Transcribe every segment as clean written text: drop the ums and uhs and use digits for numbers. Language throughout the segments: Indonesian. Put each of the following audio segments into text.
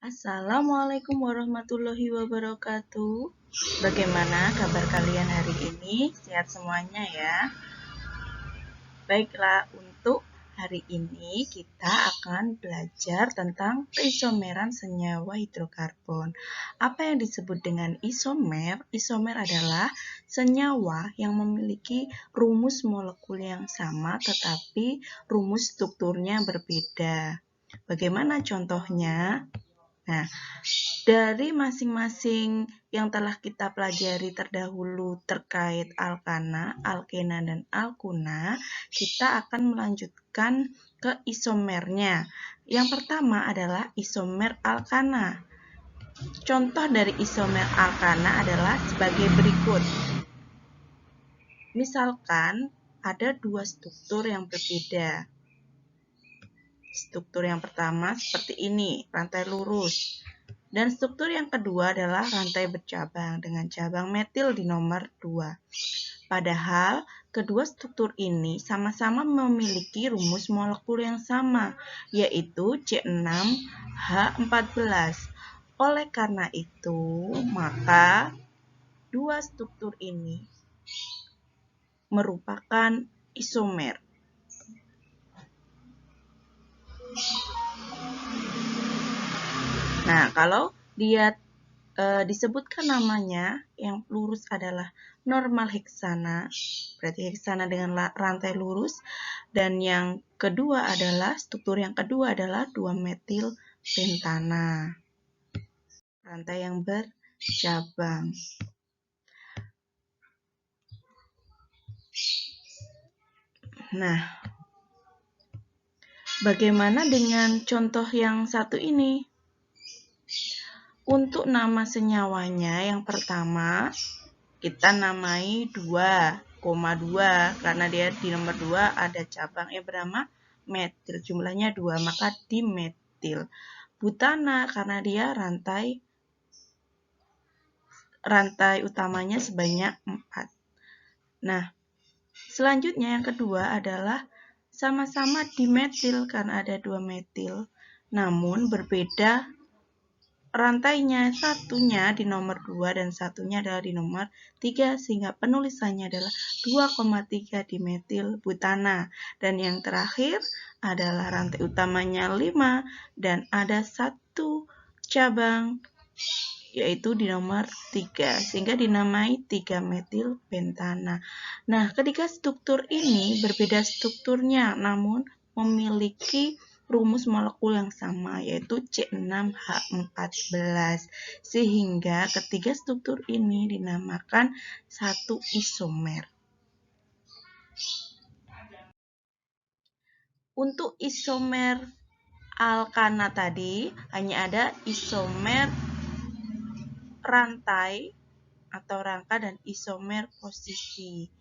Assalamualaikum warahmatullahi wabarakatuh. Bagaimana kabar kalian hari ini? Sehat semuanya ya? Baiklah, untuk hari ini kita akan belajar tentang isomeran senyawa hidrokarbon. Apa yang disebut dengan isomer? Isomer adalah senyawa yang memiliki rumus molekul yang sama tetapi rumus strukturnya berbeda. Bagaimana contohnya? Nah, dari masing-masing yang telah kita pelajari terdahulu terkait alkana, alkena, dan alkuna, kita akan melanjutkan ke isomernya. Yang pertama adalah isomer alkana. Contoh dari isomer alkana adalah sebagai berikut. Misalkan ada dua struktur yang berbeda. Struktur yang pertama seperti ini, rantai lurus. Dan struktur yang kedua adalah rantai bercabang dengan cabang metil di nomor 2. Padahal kedua struktur ini sama-sama memiliki rumus molekul yang sama, yaitu C6H14. Oleh karena itu, maka dua struktur ini merupakan isomer. Nah, kalau dia disebutkan namanya, yang lurus adalah normal heksana, berarti heksana dengan rantai lurus, dan yang kedua adalah struktur yang kedua adalah 2-metil pentana, rantai yang bercabang. Nah, bagaimana dengan contoh yang satu ini? Untuk nama senyawanya yang pertama kita namai 2,2 karena dia di nomor 2 ada cabang bernama metil, jumlahnya 2, maka dimetil. Butana karena dia rantai utamanya sebanyak 4. Nah, selanjutnya yang kedua adalah sama-sama dimetil karena ada 2 metil, namun berbeda rantainya, satunya di nomor 2 dan satunya adalah di nomor 3, sehingga penulisannya adalah 2,3 dimetil butana. Dan yang terakhir adalah rantai utamanya 5 dan ada satu cabang yaitu di nomor 3, sehingga dinamai 3-metil pentana. Nah, ketiga struktur ini berbeda strukturnya namun memiliki rumus molekul yang sama, yaitu C6H14, sehingga ketiga struktur ini dinamakan satu isomer. Untuk isomer alkana tadi hanya ada isomer rantai atau rangka dan isomer posisi.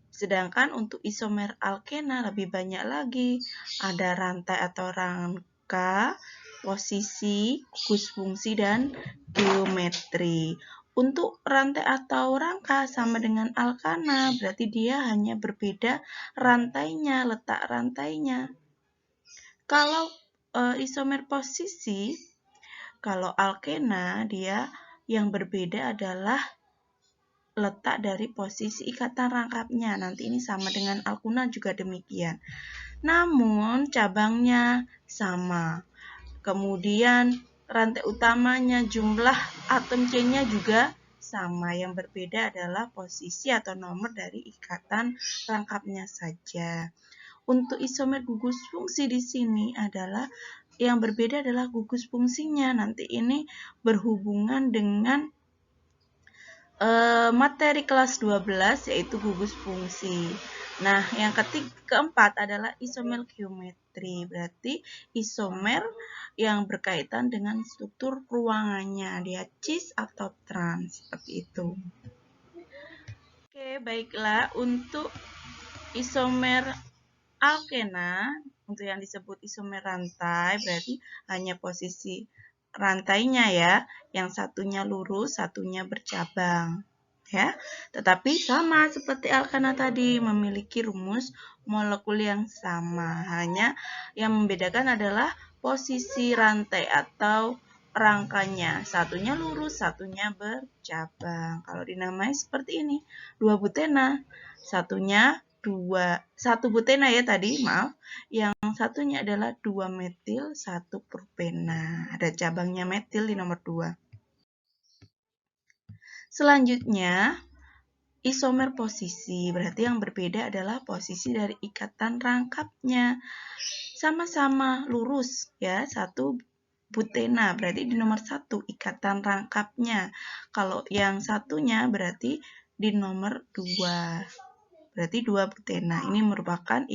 Sedangkan untuk isomer alkena lebih banyak lagi, ada rantai atau rangka, posisi, gugus fungsi, dan geometri. Untuk rantai atau rangka sama dengan alkana, berarti dia hanya berbeda rantainya, letak rantainya. Kalau isomer posisi, kalau alkena dia yang berbeda adalah letak dari posisi ikatan rangkapnya. Nanti ini sama dengan alkuna juga demikian. Namun cabangnya sama. Kemudian rantai utamanya, jumlah atom chain-nya juga sama. Yang berbeda adalah posisi atau nomor dari ikatan rangkapnya saja. Untuk isomer gugus fungsi di sini adalah yang berbeda adalah gugus fungsinya. Nanti ini berhubungan dengan materi kelas 12 yaitu gugus fungsi. Nah, yang keempat adalah isomer geometri. Berarti isomer yang berkaitan dengan struktur ruangannya. Dia cis atau trans, seperti itu. Oke, baiklah. Untuk isomer alkena, untuk yang disebut isomer rantai, berarti hanya posisi rantainya ya, yang satunya lurus, satunya bercabang. Ya, tetapi sama seperti alkana tadi, memiliki rumus molekul yang sama. Hanya yang membedakan adalah posisi rantai atau rangkanya. Satunya lurus, satunya bercabang. Kalau dinamai seperti ini, 2 butena. Satu butena ya tadi, maaf. Yang satunya adalah 2 metil, 1 propena. Ada cabangnya metil di nomor 2. Selanjutnya, isomer posisi. Berarti yang berbeda adalah posisi dari ikatan rangkapnya. Sama-sama lurus ya, 1 butena berarti di nomor 1 ikatan rangkapnya. Kalau yang satunya berarti di nomor 2. Berarti 2 butena. Ini merupakan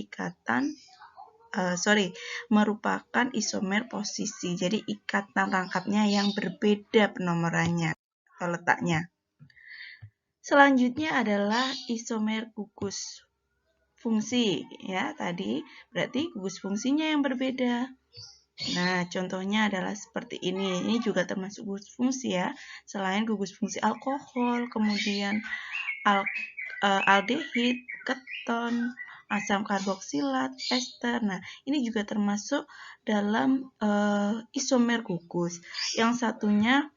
merupakan isomer posisi. Jadi ikatan rangkapnya yang berbeda penomorannya atau letaknya. Selanjutnya adalah isomer gugus fungsi ya tadi, berarti gugus fungsinya yang berbeda. Nah, contohnya adalah seperti ini. Ini juga termasuk gugus fungsi ya. Selain gugus fungsi alkohol, kemudian aldehid, keton, asam karboksilat, ester. Nah, ini juga termasuk dalam isomer gugus. Yang satunya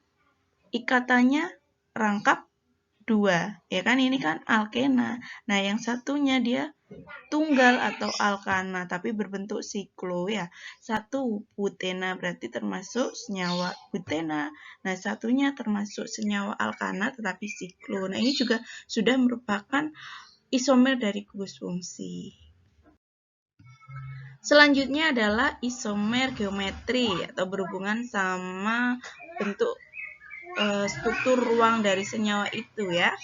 ikatannya rangkap 2, ya kan, ini kan alkena. Nah, yang satunya dia tunggal atau alkana, tapi berbentuk siklo ya. 1 butena berarti termasuk senyawa butena. Nah, satunya termasuk senyawa alkana tetapi siklo. Nah, ini juga sudah merupakan isomer dari gugus fungsi. Selanjutnya adalah isomer geometri atau berhubungan sama bentuk struktur ruang dari senyawa itu ya.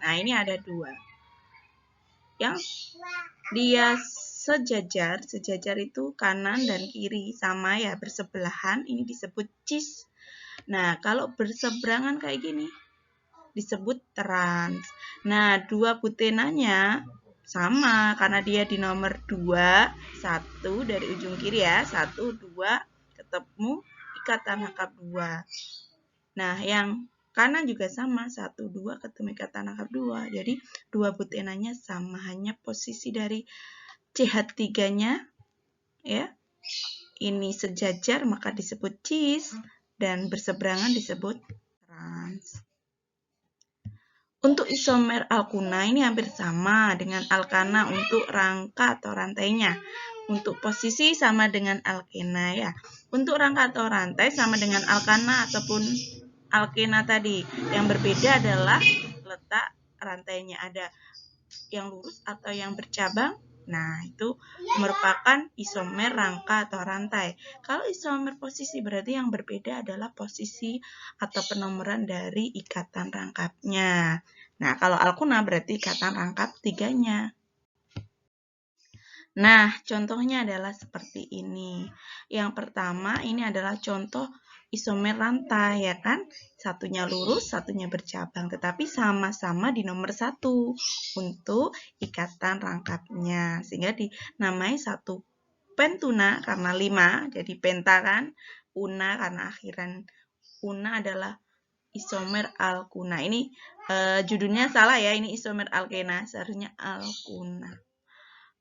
Nah, ini ada 2. Yang dia sejajar itu kanan dan kiri sama ya, bersebelahan, ini disebut cis. Nah, kalau berseberangan kayak gini disebut trans. Nah, 2 butenanya sama karena dia di nomor 2, 1 dari ujung kiri ya, 1, 2 ketemu ikatan rangkap 2. Nah, yang kanan juga sama, 1, 2 ketemu ikatan rangkap 2. Jadi 2 butenanya sama, hanya posisi dari CH3-nya ya. Ini sejajar maka disebut cis dan berseberangan disebut trans. Untuk isomer alkuna ini hampir sama dengan alkana untuk rangka atau rantainya. Untuk posisi sama dengan alkena ya. Untuk rangka atau rantai sama dengan alkana ataupun alkena tadi. Yang berbeda adalah letak rantainya, ada yang lurus atau yang bercabang. Nah, itu merupakan isomer rangka atau rantai. Kalau isomer posisi berarti yang berbeda adalah posisi atau penomoran dari ikatan rangkapnya. Nah, kalau alkuna berarti ikatan rangkap 3-nya. Nah, contohnya adalah seperti ini. Yang pertama ini adalah contoh isomer rantai ya kan, satunya lurus, satunya bercabang, tetapi sama-sama di nomor 1 untuk ikatan rangkapnya, sehingga dinamai 1 pentuna karena 5, jadi penta kan, una karena akhiran una adalah isomer alkuna. Ini judulnya salah ya, ini isomer alkena, seharusnya alkuna.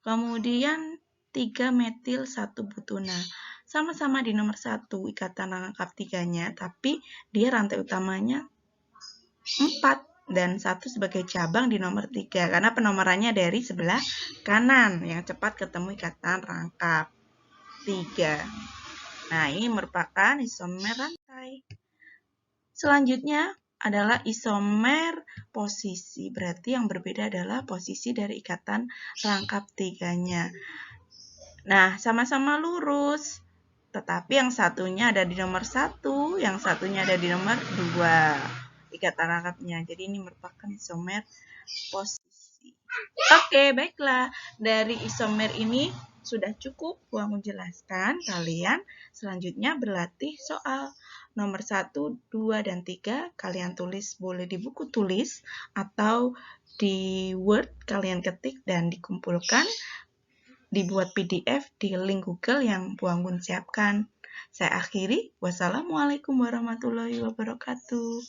Kemudian 3 metil 1 butuna. Sama-sama di nomor 1 ikatan rangkap 3-nya, tapi dia rantai utamanya 4 dan 1 sebagai cabang di nomor 3 karena penomorannya dari sebelah kanan yang cepat ketemu ikatan rangkap 3. Nah, ini merupakan isomer rantai. Selanjutnya adalah isomer posisi. Berarti yang berbeda adalah posisi dari ikatan rangkap 3-nya. Nah, sama-sama lurus. Tetapi yang satunya ada di nomor 1, yang satunya ada di nomor 2. Ikatan rangkapnya. Jadi ini merupakan isomer posisi. Oke, baiklah. Dari isomer ini sudah cukup Buang menjelaskan. Kalian selanjutnya berlatih soal nomor 1, 2, dan 3. Kalian tulis boleh di buku tulis atau di Word kalian ketik dan dikumpulkan. Dibuat PDF di link Google yang Buang Bun siapkan. Saya akhiri. Wassalamualaikum warahmatullahi wabarakatuh.